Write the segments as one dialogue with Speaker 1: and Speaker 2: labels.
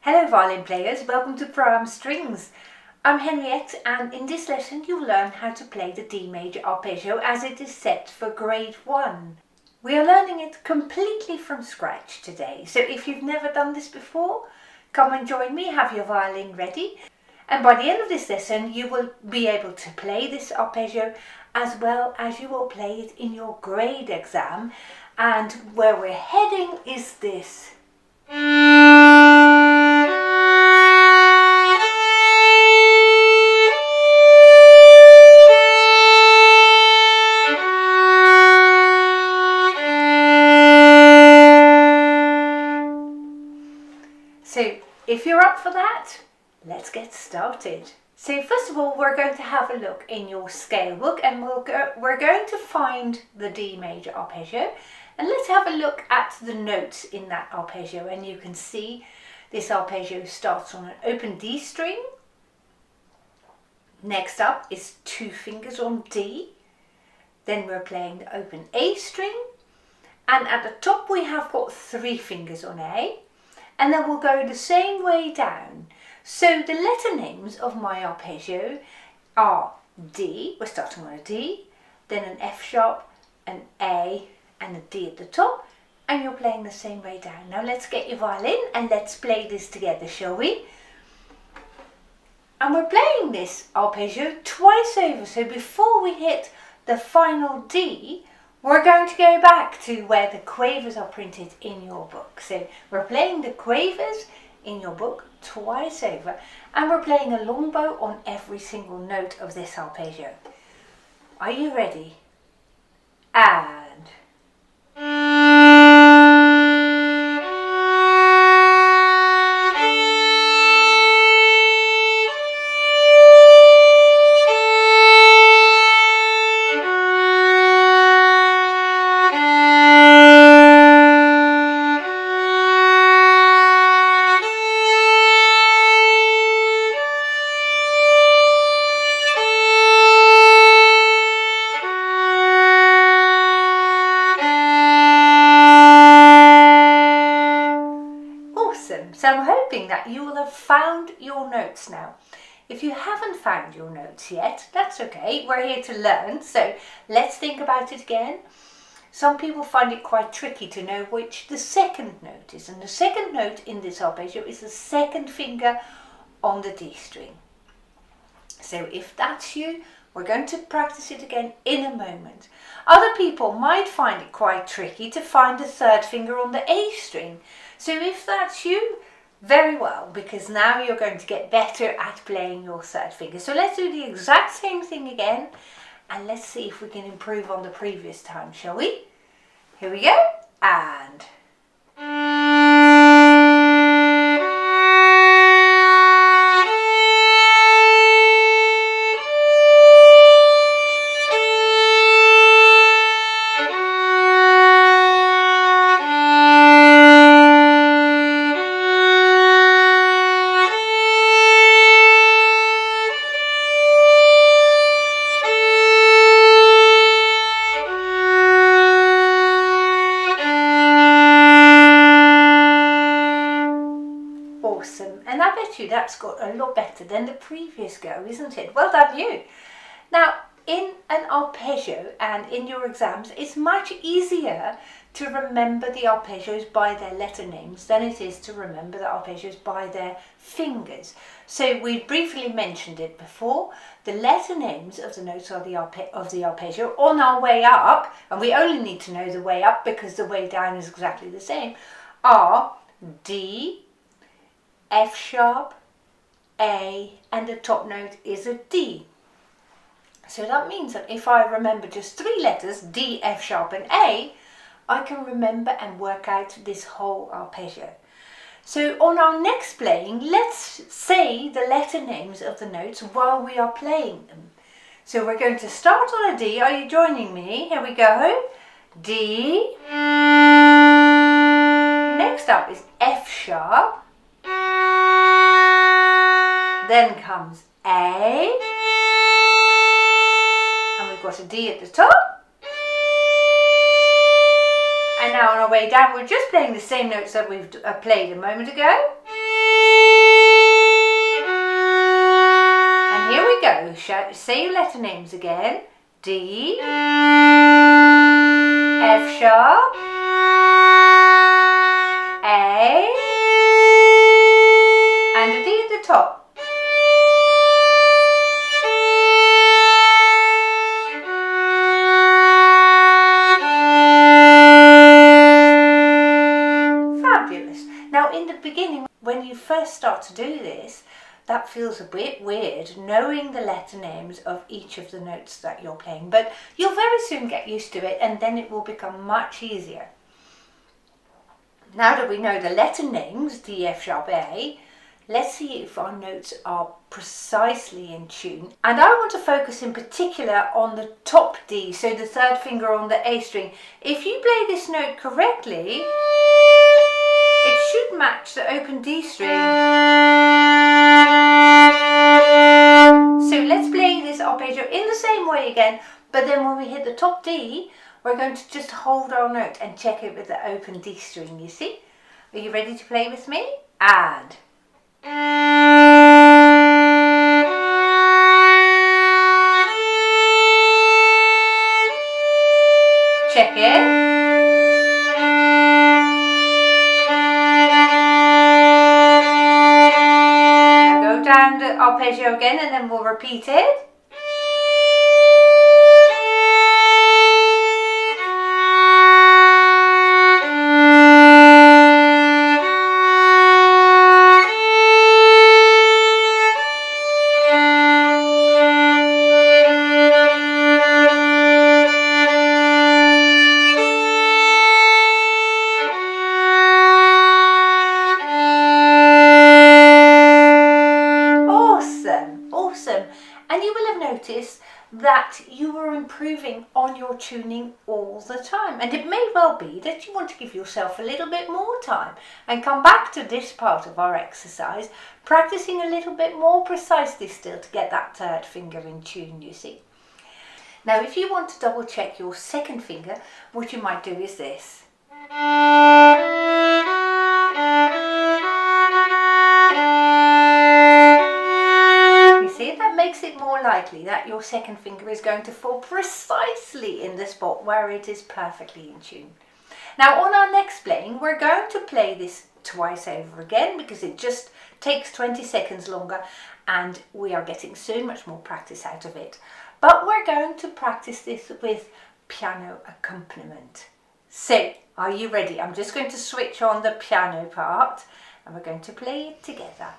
Speaker 1: Hello violin players, welcome to Pro Am Strings. I'm Henriette and in this lesson you'll learn how to play the D Major Arpeggio as it is set for grade 1. We are learning it completely from scratch today, so if you've never done this before, come and join me, have your violin ready. And by the end of this lesson you will be able to play this arpeggio as well as you will play it in your grade exam. And where we're heading is this. So if you're up for that, let's get started. So first of all, we're going to have a look in your scale book and we're going to find the D major arpeggio, and let's have a look at the notes in that arpeggio. And you can see this arpeggio starts on an open D string. Next up is 2 fingers on D. Then we're playing the open A string, and at the top we have got 3 fingers on A. And then we'll go the same way down. So the letter names of my arpeggio are D, we're starting on a D, then an F sharp, an A and a D at the top, and you're playing the same way down. Now let's get your violin and let's play this together, shall we? And we're playing this arpeggio twice over, so before we hit the final D, we're going to go back to where the quavers are printed in your book. So we're playing the quavers in your book twice over, and we're playing a long bow on every single note of this arpeggio. Are you ready? And so I'm hoping that you will have found your notes now. If you haven't found your notes yet, that's okay. We're here to learn, so let's think about it again. Some people find it quite tricky to know which the second note is, and the second note in this arpeggio is the second finger on the D string. So if that's you, we're going to practice it again in a moment. Other people might find it quite tricky to find the third finger on the A string. So if that's you, very well, because now you're going to get better at playing your third finger. So let's do the exact same thing again and let's see if we can improve on the previous time, shall we? Here we go, and awesome, and I bet you that's got a lot better than the previous go, isn't it? Well done you. Now in an arpeggio and in your exams, it's much easier to remember the arpeggios by their letter names than it is to remember the arpeggios by their fingers. So we briefly mentioned it before. The letter names of the notes of the arpeggio on our way up, and we only need to know the way up because the way down is exactly the same, are D, F sharp, A, and the top note is a D. So that means that if I remember just 3 letters, D, F sharp and A, I can remember and work out this whole arpeggio. So on our next playing, let's say the letter names of the notes while we are playing them. So we're going to start on a D. Are you joining me? Here we go. D. Next up is F sharp. Then comes A, and we've got a D at the top. And now on our way down, we're just playing the same notes that we've played a moment ago. go. Say your letter names again. D, F sharp, A, and a D at the top. Fabulous. Now in the beginning, when you first start to do this, that feels a bit weird, knowing the letter names of each of the notes that you're playing, but you'll very soon get used to it and then it will become much easier. Now that we know the letter names, D, F sharp, A, let's see if our notes are precisely in tune. And I want to focus in particular on the top D, so the third finger on the A string. If you play this note correctly, it should match the open D string. So let's play this arpeggio in the same way again, but then when we hit the top D, we're going to just hold our note and check it with the open D string, you see? Are you ready to play with me? And check it. Down the arpeggio again and then we'll repeat it. And you will have noticed that you are improving on your tuning all the time, and it may well be that you want to give yourself a little bit more time and come back to this part of our exercise, practicing a little bit more precisely still to get that third finger in tune, you see. Now if you want to double check your second finger, what you might do is this. Makes it more likely that your second finger is going to fall precisely in the spot where it is perfectly in tune. Now on our next playing, we're going to play this twice over again because it just takes 20 seconds longer and we are getting so much more practice out of it. But we're going to practice this with piano accompaniment. So, are you ready? I'm just going to switch on the piano part and we're going to play it together.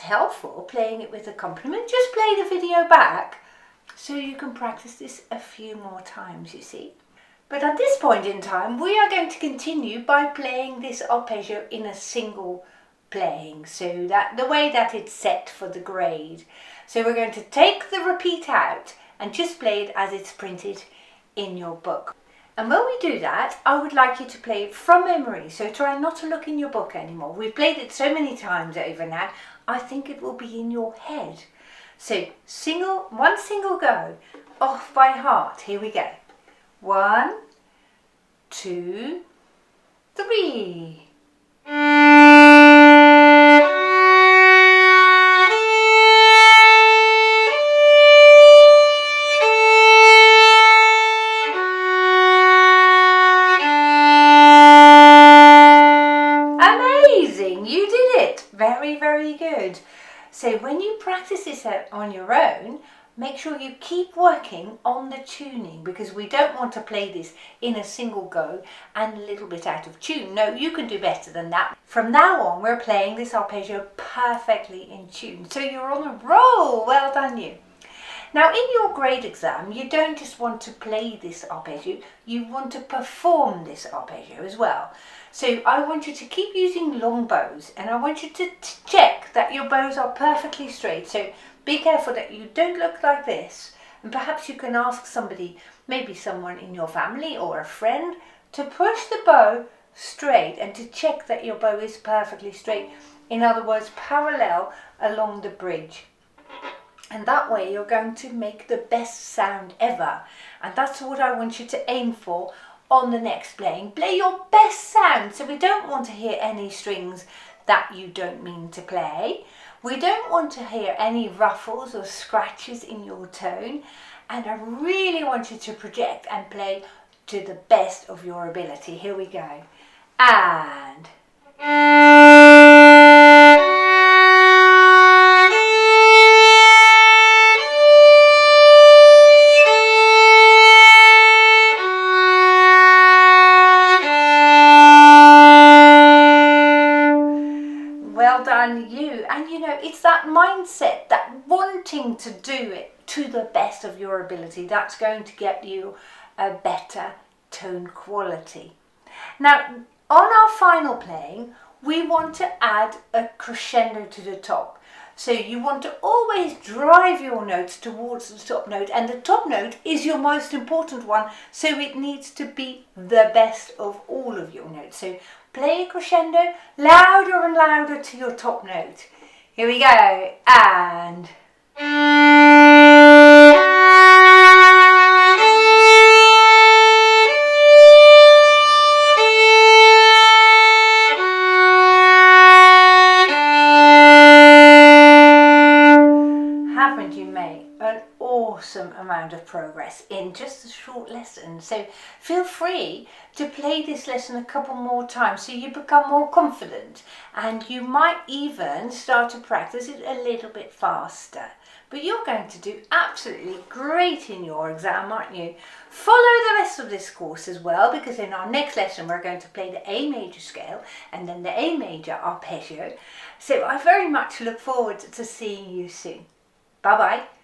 Speaker 1: Helpful playing it with accompaniment, just play the video back so you can practice this a few more times, you see. But at this point in time we are going to continue by playing this arpeggio in a single playing, so that the way that it's set for the grade. So we're going to take the repeat out and just play it as it's printed in your book. And when we do that, I would like you to play it from memory, so try not to look in your book anymore. We've played it so many times over now, I think it will be in your head. So one single go, off by heart. Here we go. 1, 2, 3. Very good. So when you practice this on your own, make sure you keep working on the tuning, because we don't want to play this in a single go and a little bit out of tune. No, you can do better than that. From now on, we're playing this arpeggio perfectly in tune. So you're on a roll. Well done you. Now in your grade exam, you don't just want to play this arpeggio, you want to perform this arpeggio as well. So I want you to keep using long bows, and I want you to check that your bows are perfectly straight. So be careful that you don't look like this, and perhaps you can ask somebody, maybe someone in your family or a friend, to push the bow straight and to check that your bow is perfectly straight. In other words, parallel along the bridge. And that way you're going to make the best sound ever. And that's what I want you to aim for on the next playing. Play your best sound. So we don't want to hear any strings that you don't mean to play. We don't want to hear any ruffles or scratches in your tone. And I really want you to project and play to the best of your ability. Here we go. And... Well done you. And you know, it's that mindset, that wanting to do it to the best of your ability, that's going to get you a better tone quality. Now on our final playing, we want to add a crescendo to the top. So you want to always drive your notes towards the top note, and the top note is your most important one, so it needs to be the best of all of your notes. So play a crescendo louder and louder to your top note. Here we go, and... Haven't you made an awesome amount of progress in just a short lesson? So feel free to play this lesson a couple more times so you become more confident, and you might even start to practice it a little bit faster. But you're going to do absolutely great in your exam, aren't you? Follow the rest of this course as well, because in our next lesson we're going to play the A major scale and then the A major arpeggio. So I very much look forward to seeing you soon. Bye bye.